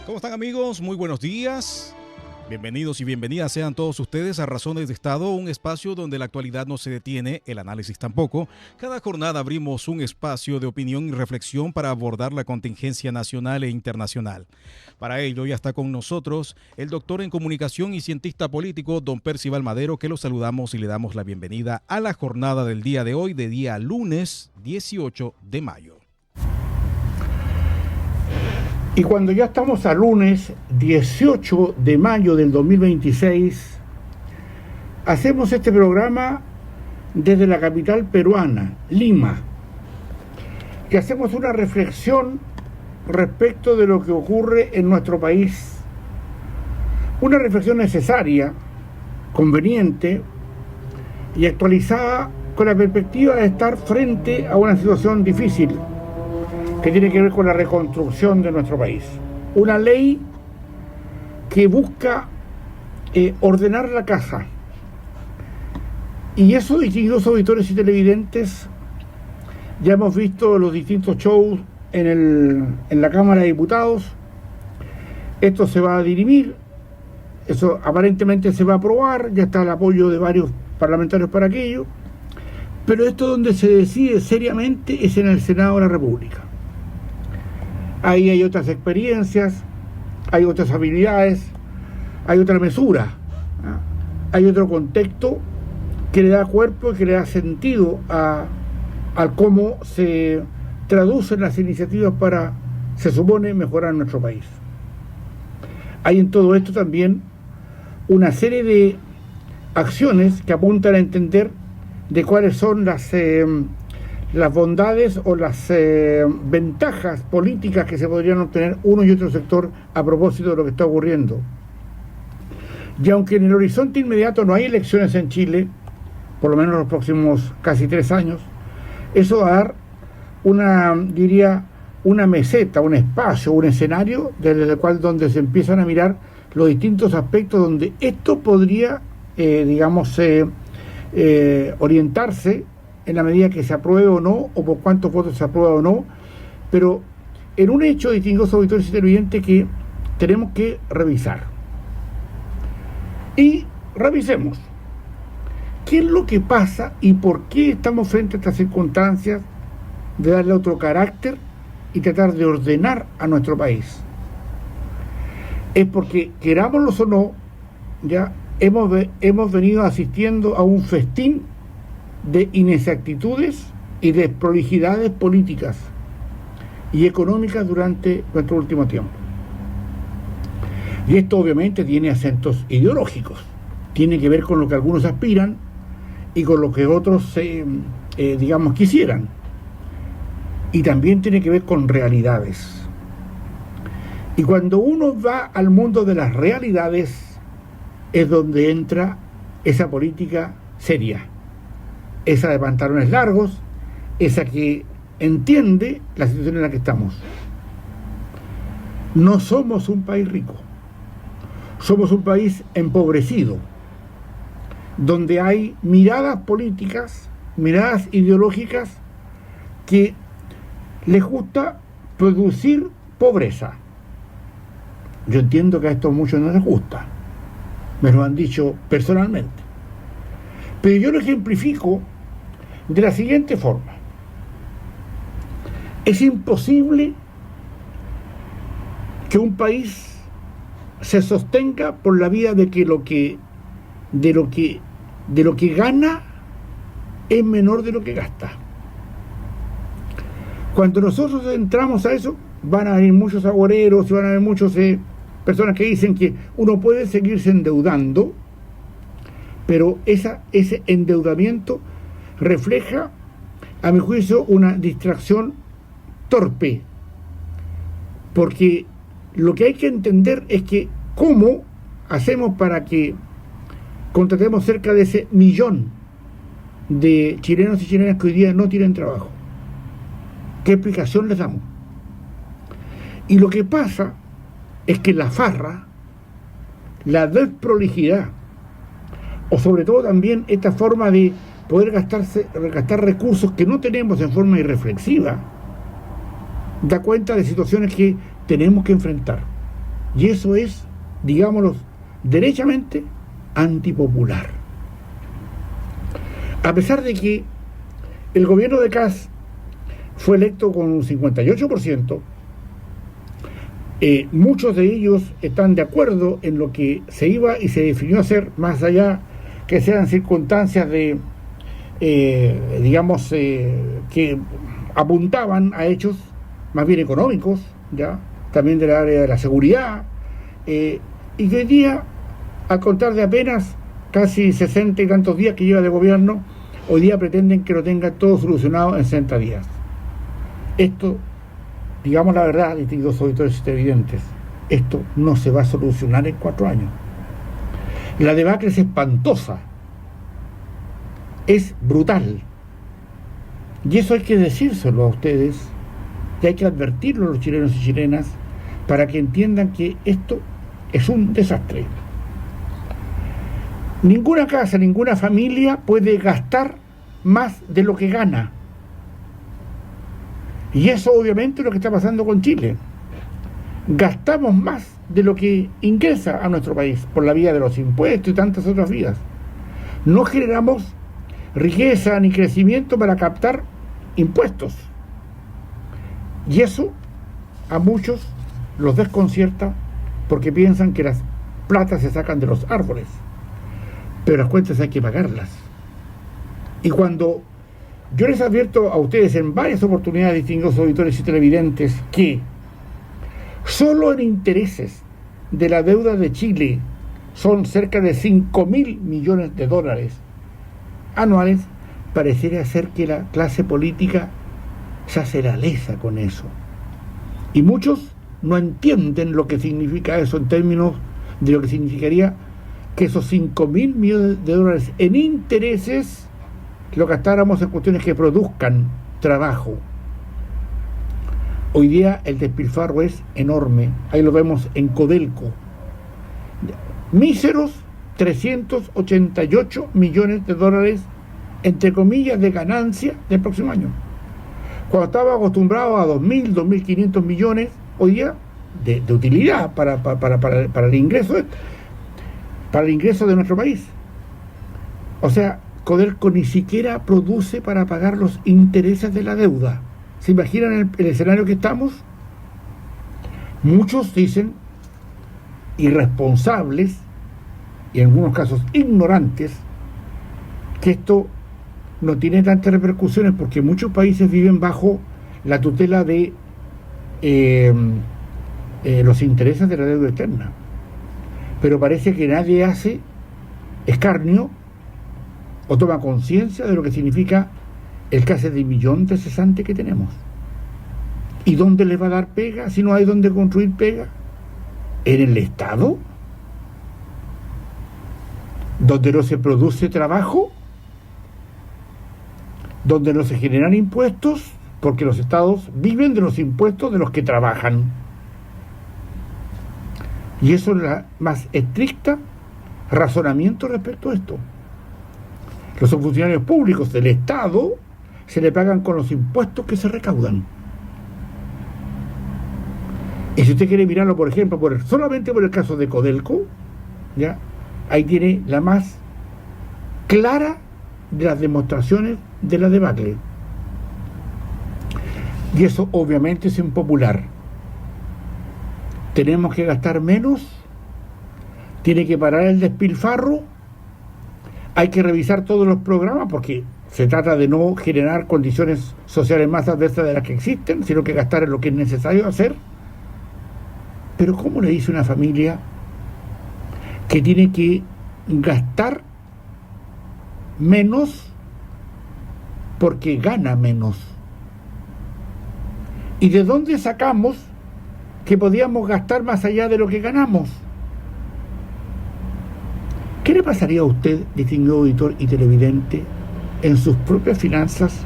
¿Cómo están, amigos? Muy buenos días. Bienvenidos y bienvenidas sean todos ustedes a Razones de Estado, un espacio donde la actualidad no se detiene, el análisis tampoco. Cada jornada abrimos un espacio de opinión y reflexión para abordar la contingencia nacional e internacional. Para ello ya está con nosotros el doctor en comunicación y cientista político, don Percival Madero, que lo saludamos y le damos la bienvenida a la jornada del día de hoy, de día lunes 18 de mayo. Y cuando ya estamos a lunes 18 de mayo del 2026, hacemos este programa desde la capital peruana, Lima, que hacemos una reflexión respecto de lo que ocurre en nuestro país. Una reflexión necesaria, conveniente y actualizada con la perspectiva de estar frente a una situación difícil que tiene que ver con la reconstrucción de nuestro país. Una ley que busca ordenar la casa. Y eso, distinguidos auditores y televidentes, ya hemos visto los distintos shows en la Cámara de Diputados. Esto se va a dirimir, eso aparentemente se va a aprobar, ya está el apoyo de varios parlamentarios para aquello, pero esto donde se decide seriamente es en el Senado de la República. Ahí hay otras experiencias, hay otras habilidades, hay otra mesura, ¿no? Hay otro contexto que le da cuerpo y que le da sentido a cómo se traducen las iniciativas para, se supone, mejorar nuestro país. Hay en todo esto también una serie de acciones que apuntan a entender de cuáles son las bondades o las ventajas políticas que se podrían obtener uno y otro sector a propósito de lo que está ocurriendo. Y aunque en el horizonte inmediato no hay elecciones en Chile, por lo menos los próximos casi 3 años, eso va a dar una meseta, un espacio, un escenario desde el cual donde se empiezan a mirar los distintos aspectos donde esto podría, orientarse en la medida que se apruebe o no, o por cuántos votos se aprueba o no, pero en un hecho, distinguidos auditores y televidentes, que tenemos que revisar. Y revisemos qué es lo que pasa y por qué estamos frente a estas circunstancias de darle otro carácter y tratar de ordenar a nuestro país. Es porque, querámoslo o no, ya hemos venido asistiendo a un festín de inexactitudes y desprolijidades políticas y económicas durante nuestro último tiempo. Y esto obviamente tiene acentos ideológicos, tiene que ver con lo que algunos aspiran y con lo que otros quisieran, y también tiene que ver con realidades. Y cuando uno va al mundo de las realidades es donde entra esa política seria, esa de pantalones largos, esa que entiende la situación en la que estamos. No somos un país rico, somos un país empobrecido, donde hay miradas políticas, miradas ideológicas que les gusta producir pobreza. Yo entiendo que a esto a muchos no les gusta, me lo han dicho personalmente, pero yo lo ejemplifico de la siguiente forma. Es imposible que un país se sostenga por la vía de que lo que gana es menor de lo que gasta. Cuando nosotros entramos a eso, van a venir muchos agoreros y van a haber muchas personas que dicen que uno puede seguirse endeudando, pero ese endeudamiento refleja, a mi juicio, una distracción torpe, porque lo que hay que entender es que cómo hacemos para que contratemos cerca de ese 1.000.000 de chilenos y chilenas que hoy día no tienen trabajo. ¿Qué explicación les damos? Y lo que pasa es que la farra, la desprolijidad, o sobre todo también esta forma de poder gastar recursos que no tenemos en forma irreflexiva, da cuenta de situaciones que tenemos que enfrentar. Y eso es, digámoslo derechamente, antipopular. A pesar de que el gobierno de Kast fue electo con un 58%, muchos de ellos están de acuerdo en lo que se iba y se definió hacer, más allá que sean circunstancias de, que apuntaban a hechos más bien económicos, ya también del área de la seguridad, y que hoy día, al contar de apenas casi 60 y tantos días que lleva de gobierno, hoy día pretenden que lo tenga todo solucionado en 60 días. Esto, digamos la verdad, distinguidos auditores televidentes, esto no se va a solucionar en 4 años. La debacle es espantosa, es brutal, y eso hay que decírselo a ustedes, y hay que advertirlo a los chilenos y chilenas para que entiendan que esto es un desastre. Ninguna casa, ninguna familia puede gastar más de lo que gana. Y eso obviamente es lo que está pasando con Chile. Gastamos más de lo que ingresa a nuestro país por la vía de los impuestos y tantas otras vías. No generamos riqueza ni crecimiento para captar impuestos. Y eso a muchos los desconcierta porque piensan que las platas se sacan de los árboles. Pero las cuentas hay que pagarlas. Y cuando yo les advierto a ustedes en varias oportunidades, distinguidos auditores y televidentes, que solo en intereses de la deuda de Chile son cerca de 5.000 millones de dólares anuales, pareciera ser que la clase política se hace la lesa con eso. Y muchos no entienden lo que significa eso en términos de lo que significaría que esos 5.000 millones de dólares en intereses lo gastáramos en cuestiones que produzcan trabajo. Hoy día el despilfarro es enorme. Ahí lo vemos en Codelco. Míseros 388 millones de dólares, entre comillas, de ganancia del próximo año. Cuando estaba acostumbrado a 2.000, 2.500 millones, hoy día de utilidad para el ingreso de nuestro país. O sea, Codelco ni siquiera produce para pagar los intereses de la deuda. ¿Se imaginan el escenario que estamos? Muchos dicen, irresponsables y en algunos casos ignorantes, que esto no tiene tantas repercusiones porque muchos países viven bajo la tutela de los intereses de la deuda externa. Pero parece que nadie hace escarnio o toma conciencia de lo que significa el casi de 1 millón de cesantes que tenemos. ¿Y dónde les va a dar pega si no hay dónde construir pega? ¿En el Estado? ¿Donde no se produce trabajo? ¿Donde no se generan impuestos? Porque los estados viven de los impuestos de los que trabajan. Y eso es la más estricta razonamiento respecto a esto. Los funcionarios públicos del Estado se le pagan con los impuestos que se recaudan. Y si usted quiere mirarlo, por ejemplo, solamente por el caso de Codelco, ¿ya? Ahí tiene la más clara de las demostraciones de la debacle. Y eso obviamente es impopular. Tenemos que gastar menos, tiene que parar el despilfarro, hay que revisar todos los programas porque se trata de no generar condiciones sociales más adversas de las que existen, sino que gastar en lo que es necesario hacer. Pero ¿cómo le dice una familia que tiene que gastar menos porque gana menos? ¿Y de dónde sacamos que podíamos gastar más allá de lo que ganamos? ¿Qué le pasaría a usted, distinguido auditor y televidente, en sus propias finanzas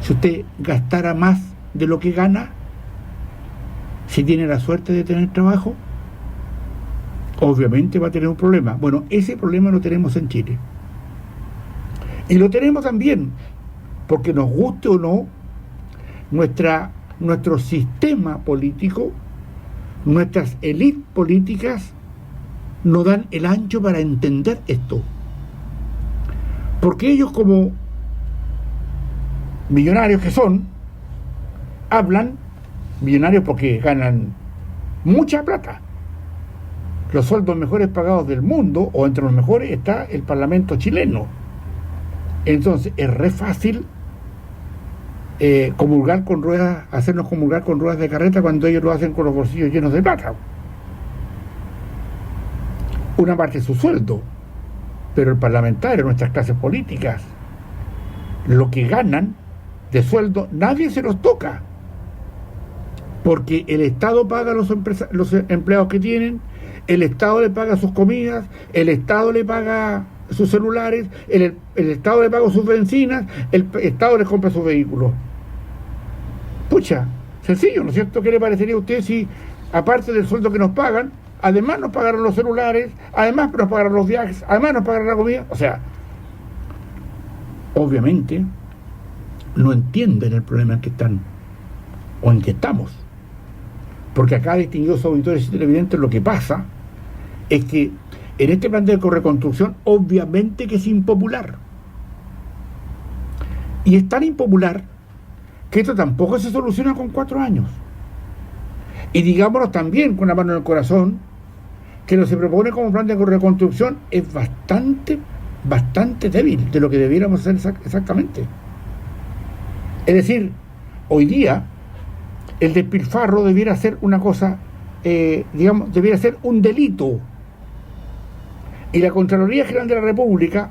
si usted gastara más de lo que gana? Si tiene la suerte de tener trabajo, obviamente va a tener un problema. Bueno, ese problema lo tenemos en Chile. Y lo tenemos también, porque nos guste o no, nuestro sistema político nuestras élites políticas no dan el ancho para entender esto. Porque ellos, como millonarios que son, hablan, millonarios porque ganan mucha plata. Los sueldos mejores pagados del mundo, o entre los mejores, está el Parlamento chileno. Entonces es re fácil comulgar con ruedas, hacernos comulgar con ruedas de carreta cuando ellos lo hacen con los bolsillos llenos de plata. Una parte de su sueldo, pero el parlamentario, nuestras clases políticas, lo que ganan de sueldo, nadie se los toca, porque el Estado paga a los empleados que tienen, el Estado le paga sus comidas, el Estado le paga sus celulares, el Estado le paga sus bencinas, el Estado les compra sus vehículos. Pucha, sencillo, ¿no es cierto? ¿Qué le parecería a usted si, aparte del sueldo que nos pagan, además nos pagaron los celulares, además nos pagaron los viajes, además nos pagaron la comida? O sea, obviamente no entienden el problema en que están o en que estamos, porque acá, distinguidos auditores y televidentes, lo que pasa es que en este plan de reconstrucción obviamente que es impopular, y es tan impopular que esto tampoco se soluciona con 4 años. Y digámoslo también con la mano en el corazón, que lo que se propone como plan de reconstrucción es bastante débil de lo que debiéramos hacer exactamente. Es decir, hoy día el despilfarro debiera ser una cosa, debiera ser un delito. Y la Contraloría General de la República,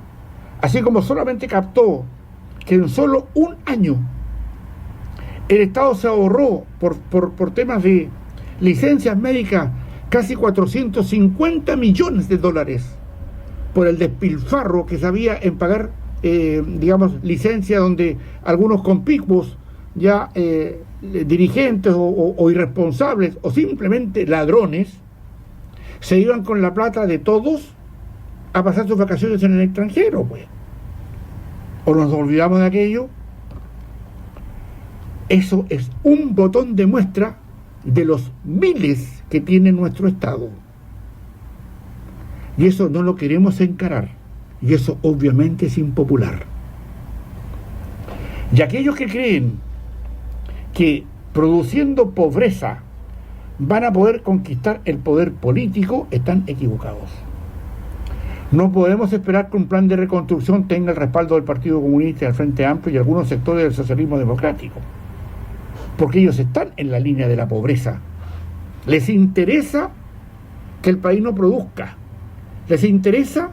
así como solamente captó que en solo un año el Estado se ahorró por temas de licencias médicas casi 450 millones de dólares por el despilfarro que se había en pagar, licencias donde algunos conspicuos ya dirigentes o irresponsables o simplemente ladrones se iban con la plata de todos a pasar sus vacaciones en el extranjero, pues. O nos olvidamos de aquello. Eso es un botón de muestra de los miles que tiene nuestro Estado. Y eso no lo queremos encarar. Y eso obviamente es impopular. Y aquellos que creen que produciendo pobreza van a poder conquistar el poder político, están equivocados. No podemos esperar que un plan de reconstrucción tenga el respaldo del Partido Comunista y del Frente Amplio y algunos sectores del socialismo democrático, porque ellos están en la línea de la pobreza. Les interesa que el país no produzca, les interesa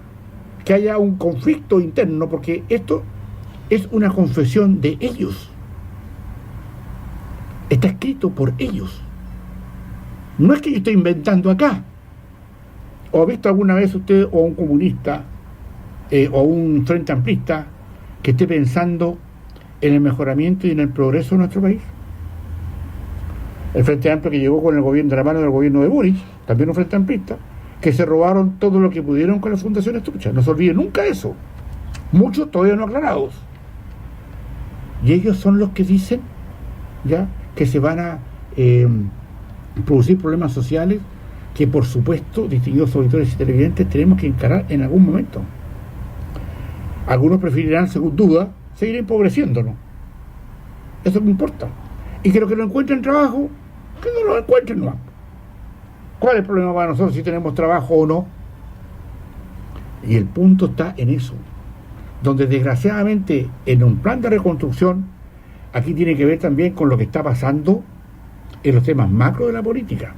que haya un conflicto interno, porque esto es una confesión de ellos, está escrito por ellos, no es que yo esté inventando acá. ¿O ha visto alguna vez usted o un comunista o un frente amplista que esté pensando en el mejoramiento y en el progreso de nuestro país? El Frente Amplio que llegó con el gobierno, de la mano del gobierno de Boric, también un frente amplista, que se robaron todo lo que pudieron con las fundaciones truchas. No se olvide nunca eso. Muchos todavía no aclarados. Y ellos son los que dicen ya que se van a producir problemas sociales que, por supuesto, distinguidos auditores y televidentes, tenemos que encarar en algún momento. Algunos preferirán, según duda, seguir empobreciéndonos. Eso me importa. Y que los que no encuentren trabajo, que no lo encuentren, no. ¿Cuál es el problema para nosotros si tenemos trabajo o no? Y el punto está en eso, donde desgraciadamente en un plan de reconstrucción, aquí tiene que ver también con lo que está pasando en los temas macro de la política.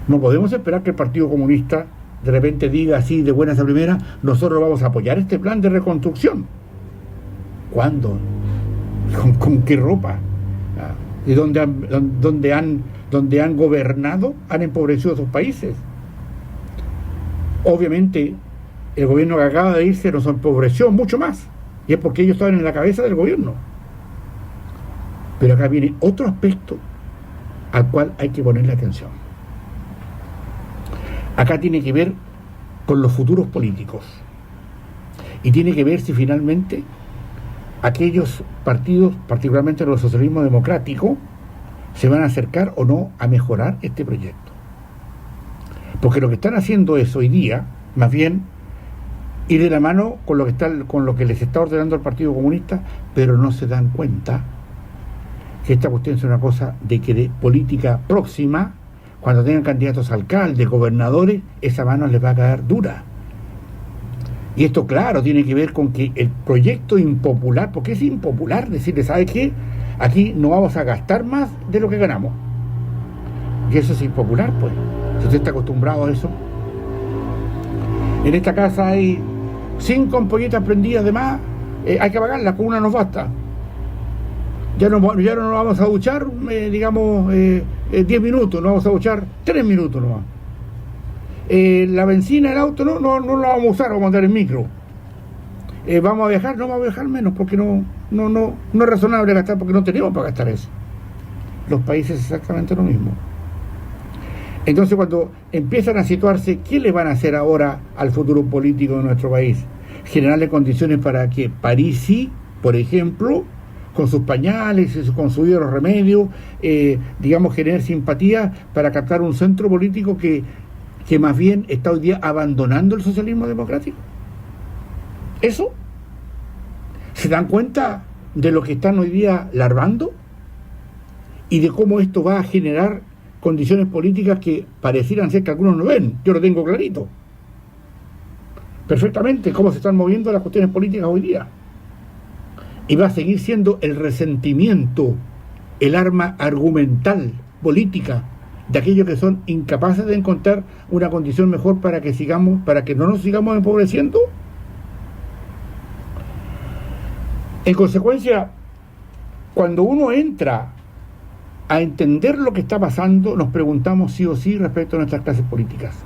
No podemos esperar que el Partido Comunista de repente diga así de buenas a primeras: nosotros vamos a apoyar este plan de reconstrucción. ¿Cuándo? ¿Con qué ropa? ¿Y dónde han gobernado? Han empobrecido sus países. Obviamente el gobierno que acaba de irse nos empobreció mucho más, y es porque ellos estaban en la cabeza del gobierno. Pero acá viene otro aspecto al cual hay que ponerle atención. Acá tiene que ver con los futuros políticos, y tiene que ver si finalmente aquellos partidos, particularmente los socialismo democrático, se van a acercar o no a mejorar este proyecto. Porque lo que están haciendo es hoy día, más bien, ir de la mano con lo que les está ordenando el Partido Comunista, pero no se dan cuenta que esta cuestión es una cosa de política próxima. Cuando tengan candidatos a alcaldes, gobernadores, esa mano les va a caer dura. Y esto, claro, tiene que ver con que el proyecto impopular, porque es impopular decirle, ¿sabe qué? Aquí no vamos a gastar más de lo que ganamos. Y eso es impopular, pues. Si usted está acostumbrado a eso. En esta casa hay 5 ampolletas prendidas de más, hay que pagarlas, con una nos basta. Ya no nos vamos a duchar, 10 minutos, nos vamos a duchar 3 minutos nomás. La benzina del auto no la vamos a usar, vamos a andar en micro. Vamos a viajar, no vamos a viajar menos, porque no es razonable gastar, porque no tenemos para gastar eso. Los países exactamente lo mismo. Entonces, cuando empiezan a situarse, ¿qué le van a hacer ahora al futuro político de nuestro país? Generarle condiciones para que Parisi, por ejemplo, con sus pañales, con sus remedios, genere simpatía para captar un centro político que más bien está hoy día abandonando el socialismo democrático. ¿Eso? ¿Se dan cuenta de lo que están hoy día larvando? Y de cómo esto va a generar condiciones políticas que parecieran ser que algunos no ven. Yo lo tengo clarito. Perfectamente cómo se están moviendo las cuestiones políticas hoy día. Y va a seguir siendo el resentimiento, el arma argumental, política, de aquellos que son incapaces de encontrar una condición mejor para que no nos sigamos empobreciendo. En consecuencia, cuando uno entra a entender lo que está pasando, nos preguntamos sí o sí respecto a nuestras clases políticas.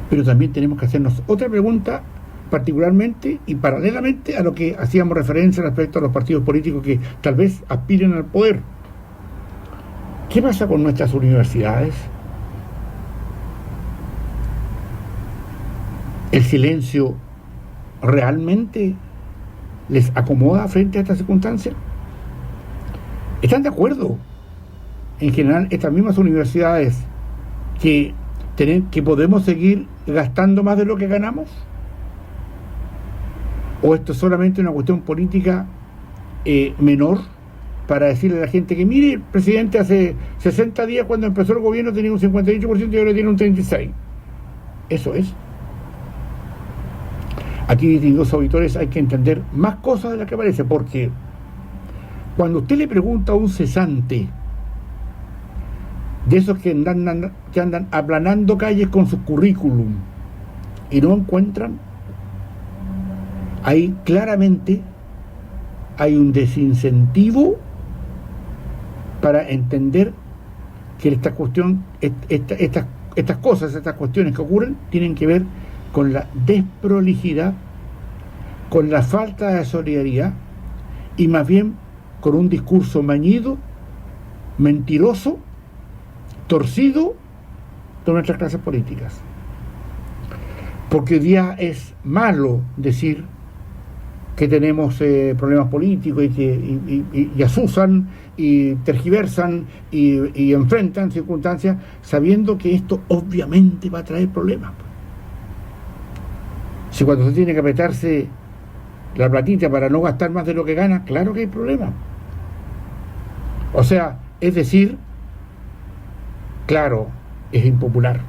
Pero también tenemos que hacernos otra pregunta, particularmente y paralelamente a lo que hacíamos referencia respecto a los partidos políticos que tal vez aspiren al poder. ¿Qué pasa con nuestras universidades? ¿El silencio realmente les acomoda frente a esta circunstancia? ¿Están de acuerdo en general estas mismas universidades que podemos seguir gastando más de lo que ganamos? ¿O esto es solamente una cuestión política menor para decirle a la gente que mire, el presidente hace 60 días cuando empezó el gobierno tenía un 58% y ahora tiene un 36%? Eso es. Aquí, distinguidos auditores, hay que entender más cosas de las que parece, porque cuando usted le pregunta a un cesante, de esos que andan aplanando calles con su currículum y no encuentran, ahí claramente hay un desincentivo para entender que esta cuestión, estas cuestiones que ocurren tienen que ver con la desprolijidad, con la falta de solidaridad y más bien con un discurso mañido, mentiroso, torcido de nuestras clases políticas. Porque hoy día es malo decir que tenemos problemas políticos y asusan y tergiversan y enfrentan circunstancias sabiendo que esto obviamente va a traer problemas. Si cuando usted tiene que apretarse la platita para no gastar más de lo que gana, claro que hay problemas. O sea, es decir, claro, es impopular,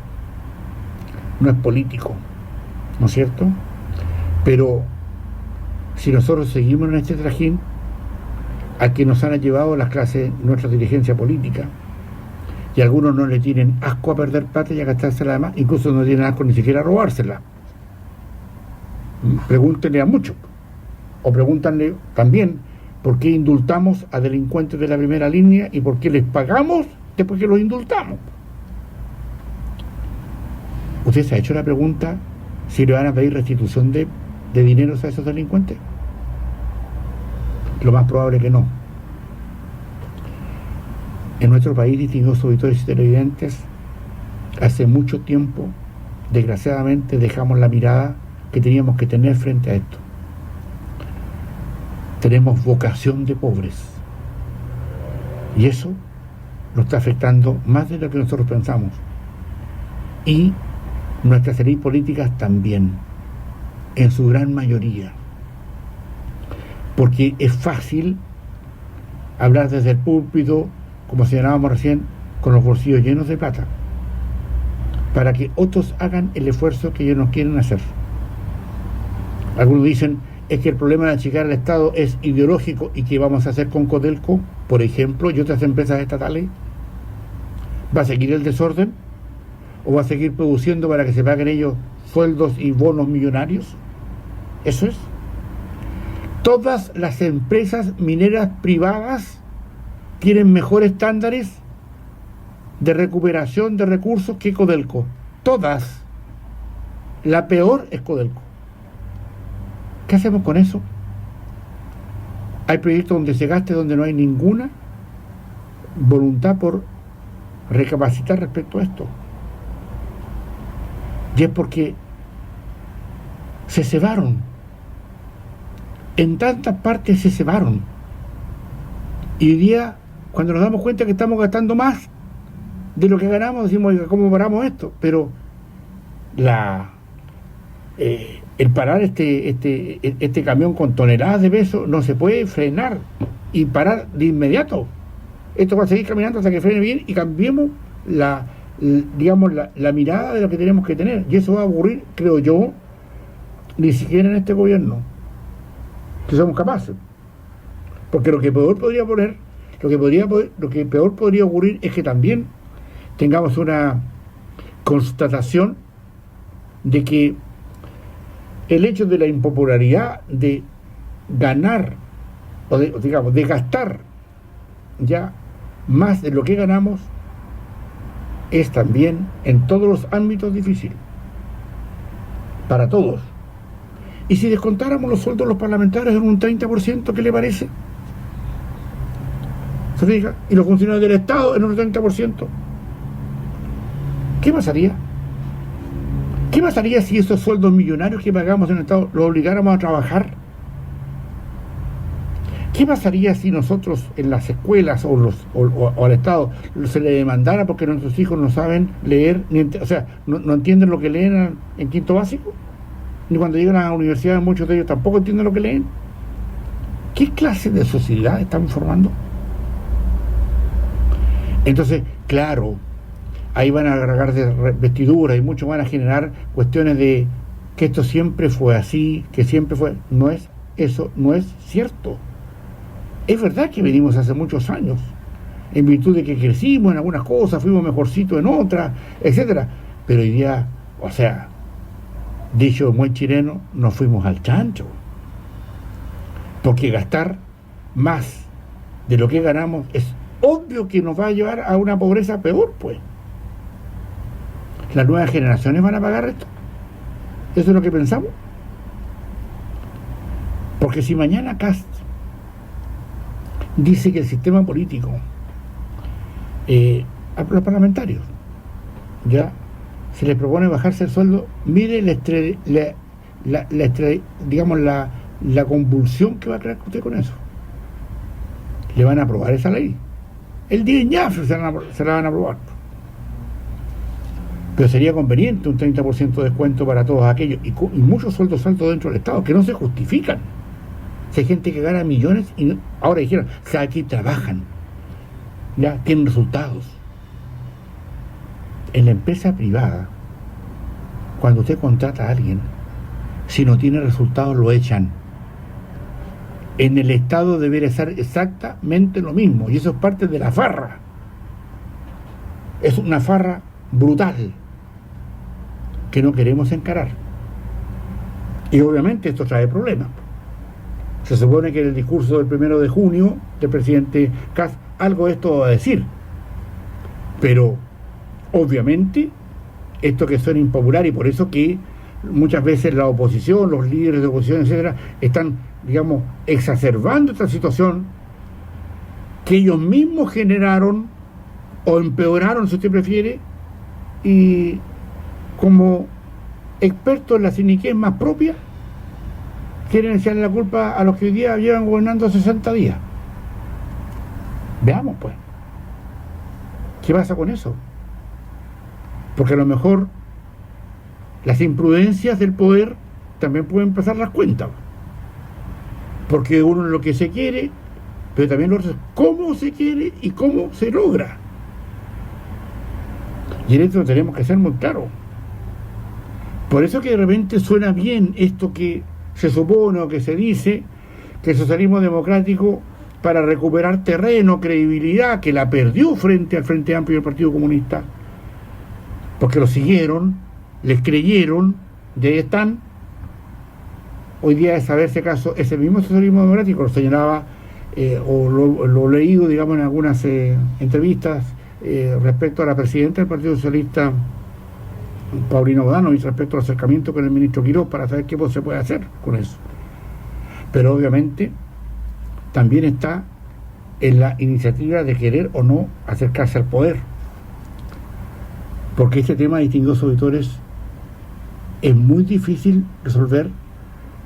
no es político, ¿no es cierto? Pero si nosotros seguimos en este trajín al que nos han llevado las clases, nuestra dirigencia política, y algunos no le tienen asco a perder plata y a gastársela además, incluso no tienen asco ni siquiera a robársela. Pregúntenle a muchos, o pregúntenle también por qué indultamos a delincuentes de la primera línea y por qué les pagamos después que los indultamos. ¿Usted se ha hecho la pregunta si le van a pedir restitución de dinero a esos delincuentes? Lo más probable que no. En nuestro país, distinguidos auditores y televidentes, hace mucho tiempo, desgraciadamente, dejamos la mirada que teníamos que tener frente a esto. Tenemos vocación de pobres. Y eso nos está afectando más de lo que nosotros pensamos. Y nuestras élites políticas también, en su gran mayoría. Porque es fácil hablar desde el púlpito, como señalábamos recién, con los bolsillos llenos de plata, para que otros hagan el esfuerzo que ellos no quieren hacer. Algunos dicen, es que el problema de achicar el Estado es ideológico y ¿qué vamos a hacer con Codelco, por ejemplo, y otras empresas estatales? ¿Va a seguir el desorden? ¿O va a seguir produciendo para que se paguen ellos sueldos y bonos millonarios? Eso es. Todas las empresas mineras privadas tienen mejores estándares de recuperación de recursos que Codelco. Todas. La peor es Codelco. ¿Qué hacemos con eso? Hay proyectos donde se gaste, donde no hay ninguna voluntad por recapacitar respecto a esto. Y es porque se cebaron. En tantas partes se cebaron. Y hoy día, cuando nos damos cuenta que estamos gastando más de lo que ganamos, decimos, oiga, ¿cómo paramos esto? Pero el parar este camión con toneladas de peso no se puede frenar y parar de inmediato. Esto va a seguir caminando hasta que frene bien y cambiemos la mirada de lo que tenemos que tener. Y eso va a ocurrir, creo yo, ni siquiera en este gobierno, que somos capaces. Porque lo que peor podría ocurrir es que también tengamos una constatación de que el hecho de la impopularidad de ganar o de gastar ya más de lo que ganamos es también en todos los ámbitos difícil para todos. Y si descontáramos los sueldos de los parlamentarios en un 30%, ¿qué le parece? ¿Se fija? Y los funcionarios del Estado en un 30%. ¿Qué pasaría? ¿Qué pasaría si esos sueldos millonarios que pagamos en el Estado los obligáramos a trabajar? ¿Qué pasaría si nosotros en las escuelas o al Estado se le demandara porque nuestros hijos no saben leer, no entienden lo que leen en quinto básico? Ni cuando llegan a la universidad muchos de ellos tampoco entienden lo que leen. ¿Qué clase de sociedad estamos formando? Entonces, claro, ahí van a agregar vestiduras y muchos van a generar cuestiones de que esto siempre fue así, que siempre fue... Eso no es cierto. Es verdad que venimos hace muchos años, en virtud de que crecimos en algunas cosas, fuimos mejorcitos en otras, etcétera. Pero hoy día, dicho en buen chileno, nos fuimos al chancho. Porque gastar más de lo que ganamos es obvio que nos va a llevar a una pobreza peor, pues. Las nuevas generaciones van a pagar esto. Eso es lo que pensamos. Porque si mañana Kast dice que el sistema político, a los parlamentarios, ya se les propone bajarse el sueldo, mire la convulsión que va a crear usted con eso. Le van a aprobar esa ley. El día de ñafre se la van a aprobar. Pero sería conveniente un 30% de descuento para todos aquellos y muchos sueldos altos dentro del Estado que no se justifican. Si hay gente que gana millones y ahora dijeron, aquí trabajan, ya tienen resultados. En la empresa privada, cuando usted contrata a alguien, si no tiene resultados lo echan. En el Estado debería ser exactamente lo mismo, y eso es parte de la farra. Es una farra brutal que no queremos encarar. Y obviamente esto trae problemas. Se supone que en el discurso del 1 de junio del presidente Kast algo de esto va a decir. Pero obviamente esto que suena impopular, y por eso que muchas veces la oposición, los líderes de oposición, etcétera, están, exacerbando esta situación que ellos mismos generaron o empeoraron, si usted prefiere, y como expertos en la ciniquez más propia quieren echarle la culpa a los que hoy día llevan gobernando 60 días. Veamos, pues. ¿Qué pasa con eso? Porque a lo mejor las imprudencias del poder también pueden pasar las cuentas. Porque uno es lo que se quiere, pero también lo otro es cómo se quiere y cómo se logra. Y en esto tenemos que ser muy claros. Por eso que de repente suena bien esto que se supone o que se dice, que el socialismo democrático, para recuperar terreno, credibilidad, que la perdió frente al Frente Amplio y al Partido Comunista, porque lo siguieron, les creyeron, y ahí están. Hoy día de saberse caso, ese mismo socialismo democrático lo señalaba, o lo leído, digamos, en algunas entrevistas respecto a la presidenta del Partido Socialista, Paulina Bodano, y respecto al acercamiento con el ministro Quirós para saber qué se puede hacer con eso. Pero obviamente también está en la iniciativa de querer o no acercarse al poder, porque este tema, distinguidos auditores, es muy difícil resolver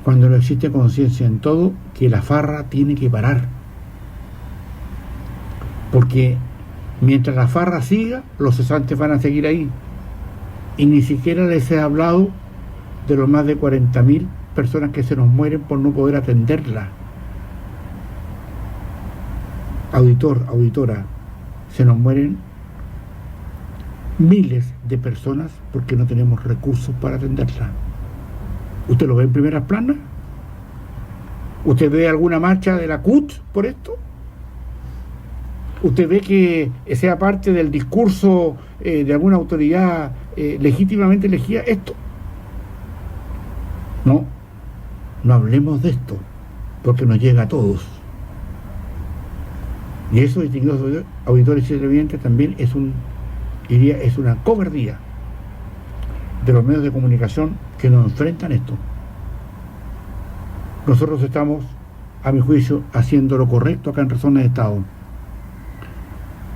cuando no existe conciencia en todo que la farra tiene que parar, porque mientras la farra siga, los cesantes van a seguir ahí, y ni siquiera les he hablado de los más de 40.000 personas que se nos mueren por no poder atenderla. Auditor, auditora, se nos mueren miles de personas porque no tenemos recursos para atenderla. ¿Usted lo ve en primeras planas? ¿Usted ve alguna marcha de la CUT por esto? ¿Usted ve que sea parte del discurso de alguna autoridad legítimamente elegida esto? No, no hablemos de esto, porque nos llega a todos. Y eso, distinguidos auditores y televidentes, también es una cobardía de los medios de comunicación que nos enfrentan esto. Nosotros estamos, a mi juicio, haciendo lo correcto acá en Razones de Estado,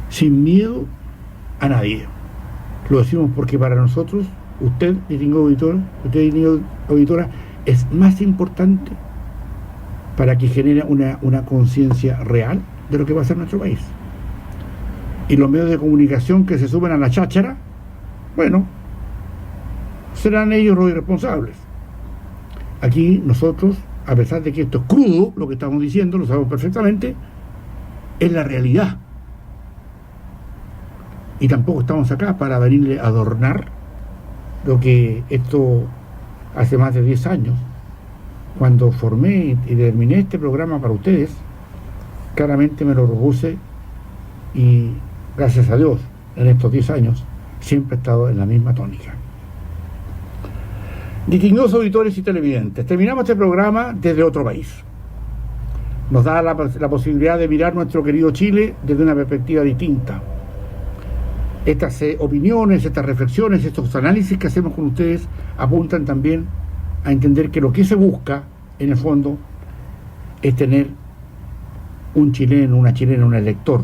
sin miedo a nadie. Lo decimos porque para nosotros, usted, distinguido auditor, usted, distinguido auditora, es más importante para que genere una conciencia real de lo que va a ser nuestro país. Y los medios de comunicación que se suben a la cháchara, bueno, serán ellos los irresponsables. Aquí nosotros, a pesar de que esto es crudo, lo que estamos diciendo, lo sabemos perfectamente, es la realidad. Y tampoco estamos acá para venirle a adornar lo que esto hace más de 10 años, cuando formé y terminé este programa para ustedes, claramente me lo propuse, y gracias a Dios, en estos 10 años, siempre he estado en la misma tónica. Distinguidos auditores y televidentes, terminamos este programa desde otro país. Nos da la posibilidad de mirar nuestro querido Chile desde una perspectiva distinta. Estas opiniones, estas reflexiones, estos análisis que hacemos con ustedes apuntan también a entender que lo que se busca, en el fondo, es tener un chileno, una chilena, un elector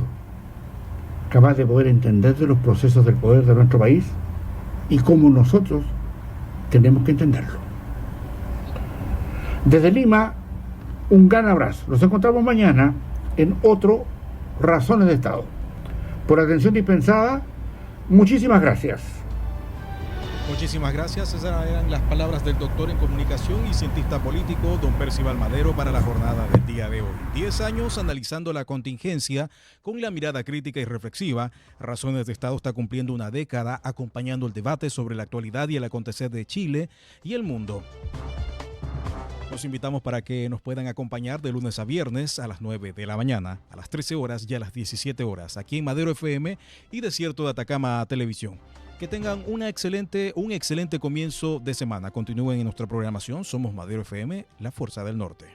capaz de poder entender de los procesos del poder de nuestro país y cómo nosotros tenemos que entenderlo. Desde Lima, un gran abrazo. Nos encontramos mañana en otro Razones de Estado. Por atención dispensada, muchísimas gracias. Muchísimas gracias. Esas eran las palabras del doctor en comunicación y cientista político, don Percival Madero, para la jornada del día de hoy. 10 años analizando la contingencia con la mirada crítica y reflexiva. Razones de Estado está cumpliendo una década acompañando el debate sobre la actualidad y el acontecer de Chile y el mundo. Los invitamos para que nos puedan acompañar de lunes a viernes a las 9 de la mañana, a las 13 horas y a las 17 horas, aquí en Madero FM y Desierto de Atacama Televisión. Que tengan un excelente comienzo de semana. Continúen en nuestra programación. Somos Madero FM, la Fuerza del Norte.